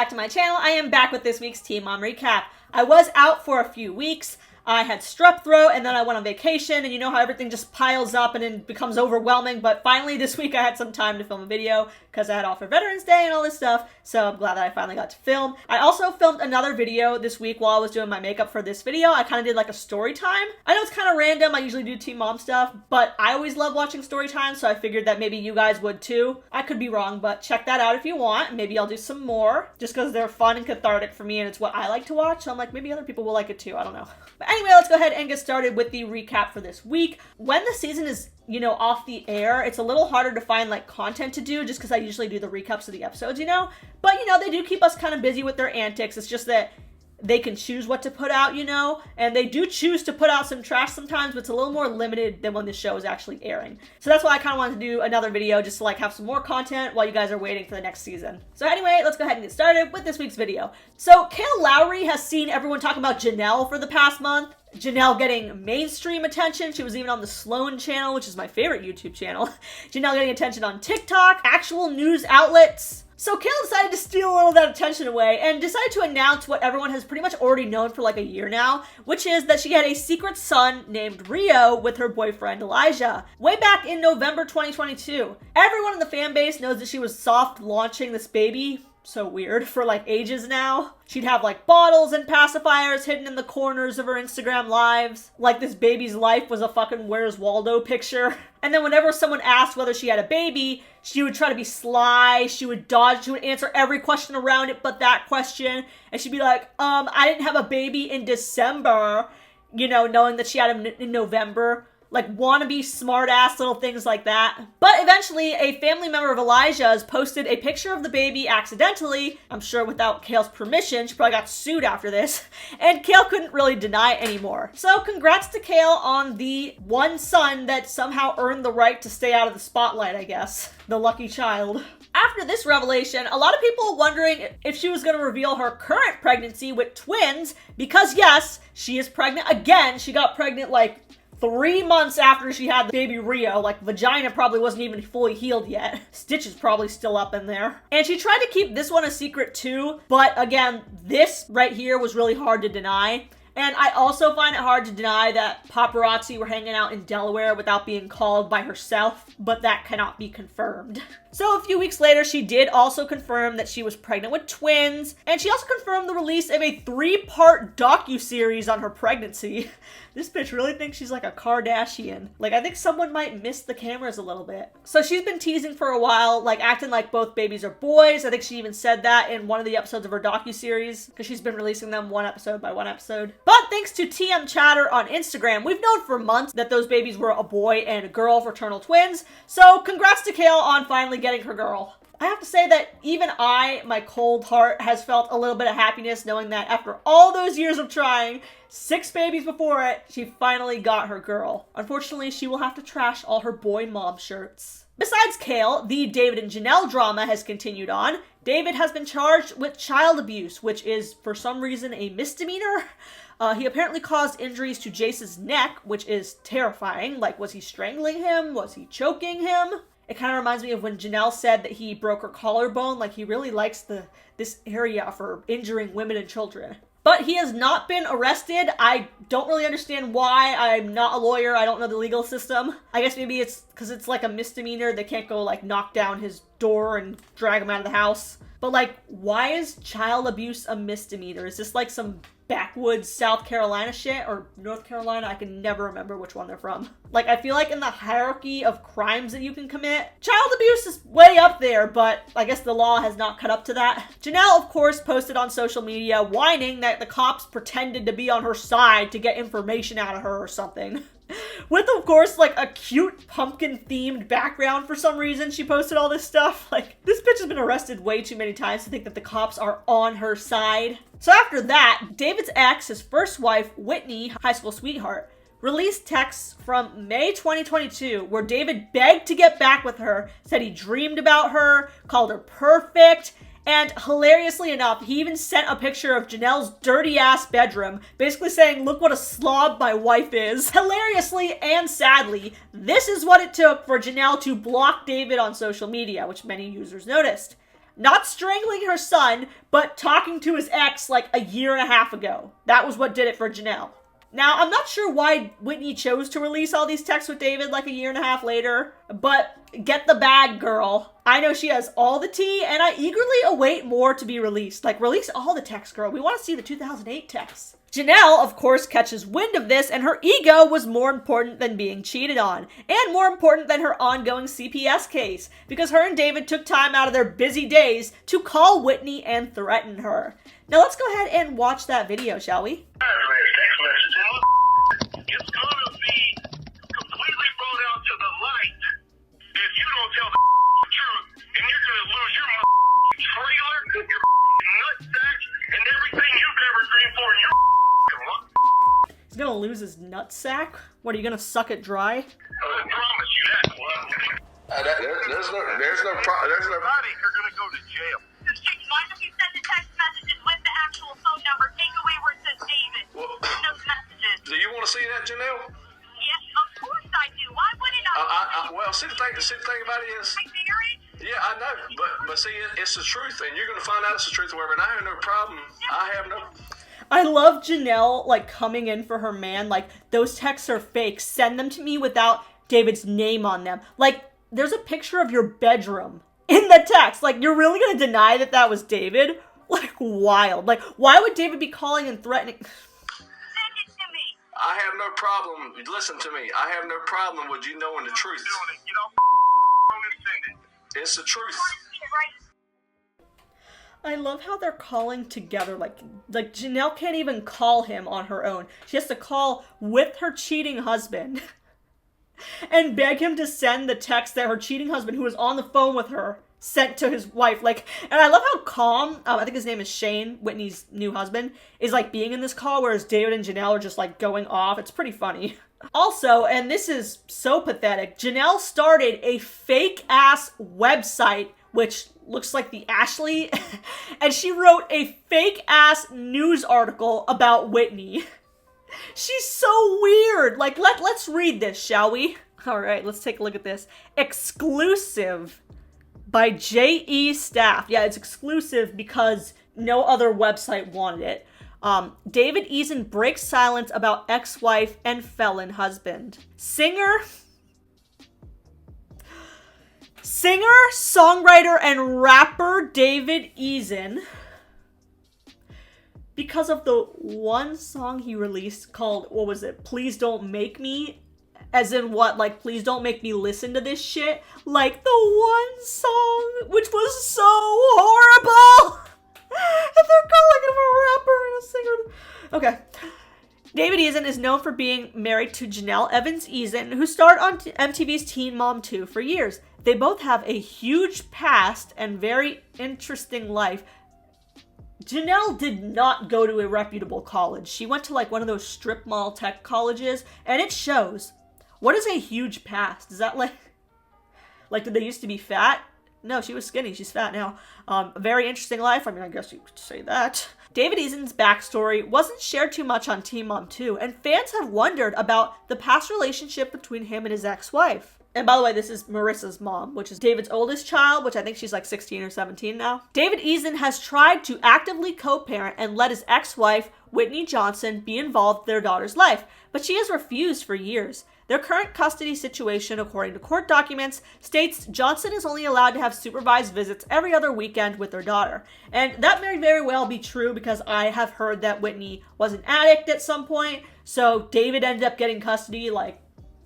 back to my channel. I am back with this week's Teen Mom Recap. I was out for a few weeks. I had strep throat and then I went on vacation, and you know how everything just piles up and it becomes overwhelming, but finally this week I had some time to film a video because I had off for Veterans Day and all this stuff, so I'm glad that I finally got to film. I also filmed another video this week while I was doing my makeup for this video. I kind of did like a story time. I know it's kind of random, I usually do Teen Mom stuff, but I always love watching story time, so I figured that maybe you guys would too. I could be wrong, but check that out if you want. Maybe I'll do some more, just because they're fun and cathartic for me and it's what I like to watch, so I'm like, maybe other people will like it too, I don't know. But anyway, let's go ahead and get started with the recap for this week. When the season is, you know, off the air, it's a little harder to find like content to do just because I usually do the recaps of the episodes, you know? But, you know, they do keep us kind of busy with their antics. It's just that they can choose what to put out, you know? And they do choose to put out some trash sometimes, but it's a little more limited than when the show is actually airing. So that's why I kind of wanted to do another video just to like have some more content while you guys are waiting for the next season. So anyway, let's go ahead and get started with this week's video. So Kail Lowry has seen everyone talking about Janelle for the past month. Janelle getting mainstream attention. She was even on the Sloan channel, which is my favorite YouTube channel. Janelle getting attention on TikTok, actual news outlets. So Kail decided to steal a little of that attention away and decided to announce what everyone has pretty much already known for like a year now, which is that she had a secret son named Rio with her boyfriend Elijah, way back in November 2022. Everyone in the fan base knows that she was soft launching this baby, so weird, for like ages now. She'd have like bottles and pacifiers hidden in the corners of her Instagram lives, like this baby's life was a fucking Where's Waldo picture. And then whenever someone asked whether she had a baby, she would try to be sly, she would dodge, she would answer every question around it but that question, and she'd be like, I didn't have a baby in December, you know, knowing that she had him in November. Like wannabe smart-ass little things like that. But eventually, a family member of Elijah's posted a picture of the baby accidentally, I'm sure without Kail's permission. She probably got sued after this, and Kail couldn't really deny it anymore. So congrats to Kail on the one son that somehow earned the right to stay out of the spotlight, I guess. The lucky child. After this revelation, a lot of people were wondering if she was going to reveal her current pregnancy with twins, because yes, she is pregnant again. She got pregnant like 3 months after she had the baby Rio. Like, vagina probably wasn't even fully healed yet. Stitch is probably still up in there. And she tried to keep this one a secret too, but again, this right here was really hard to deny. And I also find it hard to deny that paparazzi were hanging out in Delaware without being called by herself, but that cannot be confirmed. So a few weeks later, she did also confirm that she was pregnant with twins, and she also confirmed the release of a 3-part docuseries on her pregnancy. This bitch really thinks she's like a Kardashian. Like, I think someone might miss the cameras a little bit. So she's been teasing for a while, like acting like both babies are boys. I think she even said that in one of the episodes of her docuseries, because she's been releasing them one episode by one episode. But thanks to TM Chatter on Instagram, we've known for months that those babies were a boy and a girl, fraternal twins. So congrats to Kail on finally getting her girl. I have to say that even my cold heart has felt a little bit of happiness knowing that after all those years of trying, 6 babies before it, she finally got her girl. Unfortunately, she will have to trash all her boy mom shirts. Besides Kail, the David and Janelle drama has continued on. David has been charged with child abuse, which is, for some reason, a misdemeanor. He apparently caused injuries to Jace's neck, which is terrifying. Like, was he strangling him? Was he choking him? It kind of reminds me of when Janelle said that he broke her collarbone. Like, he really likes this area for injuring women and children. But he has not been arrested. I don't really understand why. I'm not a lawyer. I don't know the legal system. I guess maybe it's because it's like a misdemeanor. They can't go like knock down his door and drag him out of the house. But like, why is child abuse a misdemeanor? Is this like some backwoods South Carolina shit or North Carolina? I can never remember which one they're from. Like, I feel like in the hierarchy of crimes that you can commit, child abuse is way up there, but I guess the law has not caught up to that. Janelle, of course, posted on social media whining that the cops pretended to be on her side to get information out of her or something. With, of course, like a cute pumpkin-themed background for some reason. She posted all this stuff. Like, this bitch has been arrested way too many times to think that the cops are on her side. So after that, David's ex, his first wife, Whitney, high school sweetheart, released texts from May 2022 where David begged to get back with her, said he dreamed about her, called her perfect, and hilariously enough, he even sent a picture of Janelle's dirty-ass bedroom, basically saying, look what a slob my wife is. Hilariously and sadly, this is what it took for Janelle to block David on social media, which many users noticed. Not strangling her son, but talking to his ex like a year and a half ago. That was what did it for Janelle. Now, I'm not sure why Whitney chose to release all these texts with David like a year and a half later, but get the bag, girl. I know she has all the tea, and I eagerly await more to be released. Like, release all the texts, girl. We want to see the 2008 texts. Janelle, of course, catches wind of this, and her ego was more important than being cheated on, and more important than her ongoing CPS case, because her and David took time out of their busy days to call Whitney and threaten her. Now let's go ahead and watch that video, shall we? It's gonna be completely brought out to the light if you don't tell the truth, and you're gonna lose your trailer, your nutsack, and everything you've ever dreamed for in your life. He's gonna lose his nutsack? What, are you gonna suck it dry? I promise you that. There's no problem. You're gonna go to jail. Mind if you send the text messages with the actual phone number? Take away where it says David. Well, Those messages. do you want to see that, Janelle? Yes, of course I do. Why wouldn't I? Well, see the thing about it is, My marriage? yeah, I know, but see, it's the truth, and you're gonna find out it's the truth. Wherever, and I have no problem. I love Janelle, like, coming in for her man. Like, those texts are fake. Send them to me without David's name on them. Like, there's a picture of your bedroom in the text. Like, you're really gonna deny that that was David? Like, wild. Like, why would David be calling and threatening? Send it to me. I have no problem. Listen to me. I have no problem with you knowing the truth. Doing it. Get off the phone and send it. It's the truth. Right? I love how they're calling together. Like Janelle can't even call him on her own. She has to call with her cheating husband and beg him to send the text that her cheating husband, who was on the phone with her, sent to his wife. Like, and I love how calm, I think his name is Shane, Whitney's new husband, is like being in this call, whereas David and Janelle are just like going off. It's pretty funny. Also, and this is so pathetic, Janelle started a fake ass website, which looks like the Ashley, and she wrote a fake ass news article about Whitney. She's so weird. Like, let's read this, shall we? All right, let's take a look at this. Exclusive by J.E. Staff. Yeah, it's exclusive because no other website wanted it. David Eason breaks silence about ex-wife and felon husband. Singer, songwriter, and rapper David Eason, because of the one song he released called, what was it? Please Don't Make Me. As in what? Like, please don't make me listen to this shit? Like, the one song, which was so horrible! And they're calling him a rapper and a singer. Okay. David Eason is known for being married to Janelle Evans Eason, who starred on MTV's Teen Mom 2 for years. They both have a huge past and very interesting life. Janelle did not go to a reputable college. She went to like one of those strip mall tech colleges, and it shows. What is a huge past? Is that like did they used to be fat? No, she was skinny. She's fat now. A very interesting life. I mean, I guess you could say that. David Eason's backstory wasn't shared too much on Teen Mom 2, and fans have wondered about the past relationship between him and his ex-wife. And by the way, this is Marissa's mom, which is David's oldest child, which I think she's like 16 or 17 now. David Eason has tried to actively co-parent and let his ex-wife, Whitney Johnson, be involved in their daughter's life, but she has refused for years. Their current custody situation, according to court documents, states Johnson is only allowed to have supervised visits every other weekend with their daughter. And that may very well be true, because I have heard that Whitney was an addict at some point, so David ended up getting custody. Like,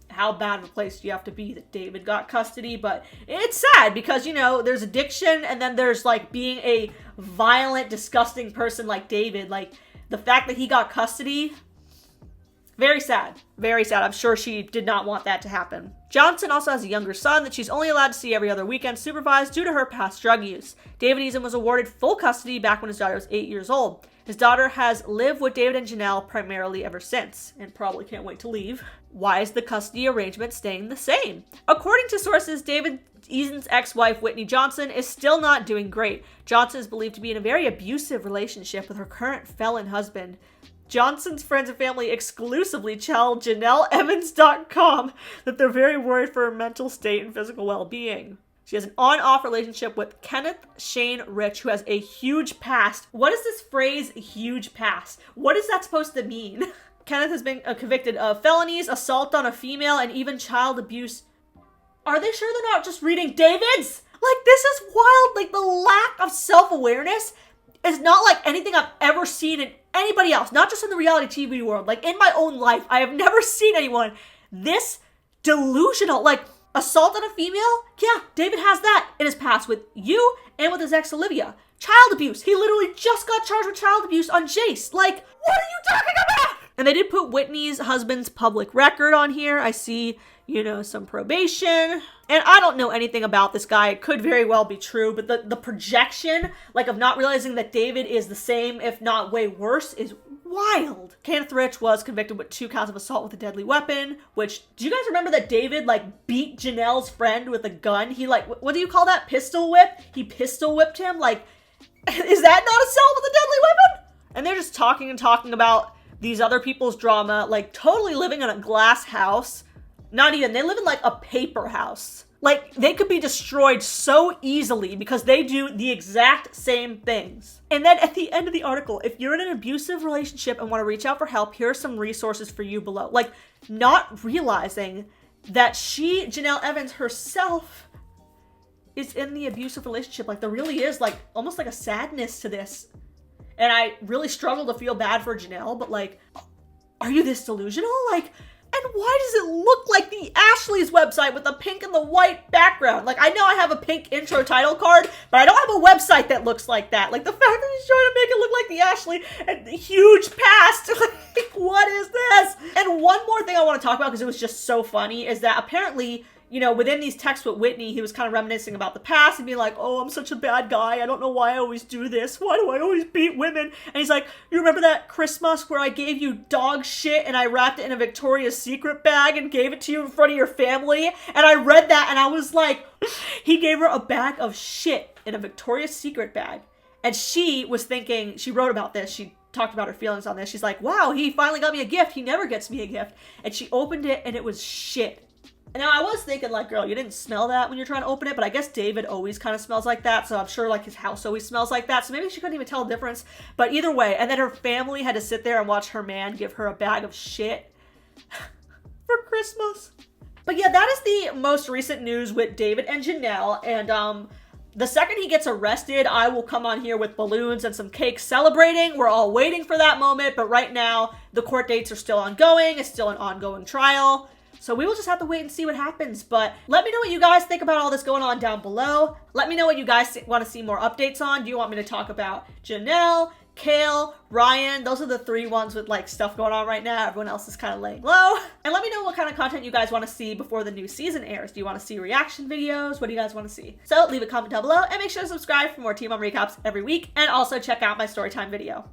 how bad of a place do you have to be that David got custody? But it's sad because, you know, there's addiction, and then there's like being a violent, disgusting person like David. Like, the fact that he got custody, very sad. Very sad. I'm sure she did not want that to happen. Johnson also has a younger son that she's only allowed to see every other weekend supervised due to her past drug use. David Eason was awarded full custody back when his daughter was 8 years old. His daughter has lived with David and Janelle primarily ever since, and probably can't wait to leave. Why is the custody arrangement staying the same? According to sources, David Eason's ex-wife, Whitney Johnson, is still not doing great. Johnson is believed to be in a very abusive relationship with her current felon husband. Johnson's friends and family exclusively tell JanelleEvans.com that they're very worried for her mental state and physical well-being. She has an on-off relationship with Kenneth Shane Rich, who has a huge past. What is this phrase, huge past? What is that supposed to mean? Kenneth has been convicted of felonies, assault on a female, and even child abuse. Are they sure they're not just reading David's? Like, this is wild. Like, the lack of self-awareness is not like anything I've ever seen in anybody else, not just in the reality TV world. Like, in my own life, I have never seen anyone this delusional. Like, assault on a female? Yeah, David has that in his past with you and with his ex Olivia. Child abuse. He literally just got charged with child abuse on Jace. Like, what are you talking about? And they did put Whitney's husband's public record on here. I see, you know, some probation. And I don't know anything about this guy. It could very well be true, but the projection, like, of not realizing that David is the same, if not way worse, is wild. Kenneth Rich was convicted with 2 counts of assault with a deadly weapon, which, do you guys remember that David, like, beat Janelle's friend with a gun? He, like, what do you call that? Pistol whip? He pistol whipped him? Like, is that not assault with a deadly weapon? And they're just talking and talking about these other people's drama, like, totally living in a glass house. Not even, they live in, like, a paper house. Like, they could be destroyed so easily because they do the exact same things. And then at the end of the article, if you're in an abusive relationship and want to reach out for help, here are some resources for you below. Like, not realizing that she, Janelle Evans herself, is in the abusive relationship. Like, there really is, like, almost like a sadness to this. And I really struggle to feel bad for Janelle, but, like, are you this delusional? Like, and why does it look like the Ashley's website with the pink and the white background? Like, I know I have a pink intro title card, but I don't have a website that looks like that. Like, the fact that he's trying to make it look like the Ashley and the huge past. Like, what is this? And one more thing I want to talk about, because it was just so funny, is that apparently, you know, within these texts with Whitney, he was kind of reminiscing about the past and being like, oh, I'm such a bad guy. I don't know why I always do this. Why do I always beat women? And he's like, you remember that Christmas where I gave you dog shit and I wrapped it in a Victoria's Secret bag and gave it to you in front of your family? And I read that and I was like, he gave her a bag of shit in a Victoria's Secret bag. And she was thinking, she wrote about this. She talked about her feelings on this. She's like, wow, he finally got me a gift. He never gets me a gift. And she opened it and it was shit. And now I was thinking, like, girl, you didn't smell that when you're trying to open it, but I guess David always kind of smells like that, so I'm sure, like, his house always smells like that, so maybe she couldn't even tell the difference. But either way, and then her family had to sit there and watch her man give her a bag of shit for Christmas. But yeah, that is the most recent news with David and Janelle, and the second he gets arrested, I will come on here with balloons and some cake celebrating. We're all waiting for that moment, but right now, the court dates are still ongoing. It's still an ongoing trial. So we will just have to wait and see what happens. But let me know what you guys think about all this going on down below. Let me know what you guys want to see more updates on. Do you want me to talk about Janelle, Kale, Ryan? Those are the 3 ones with, like, stuff going on right now. Everyone else is kind of laying low. And let me know what kind of content you guys want to see before the new season airs. Do you want to see reaction videos? What do you guys want to see? So leave a comment down below and make sure to subscribe for more Teen Mom recaps every week. And also check out my storytime video.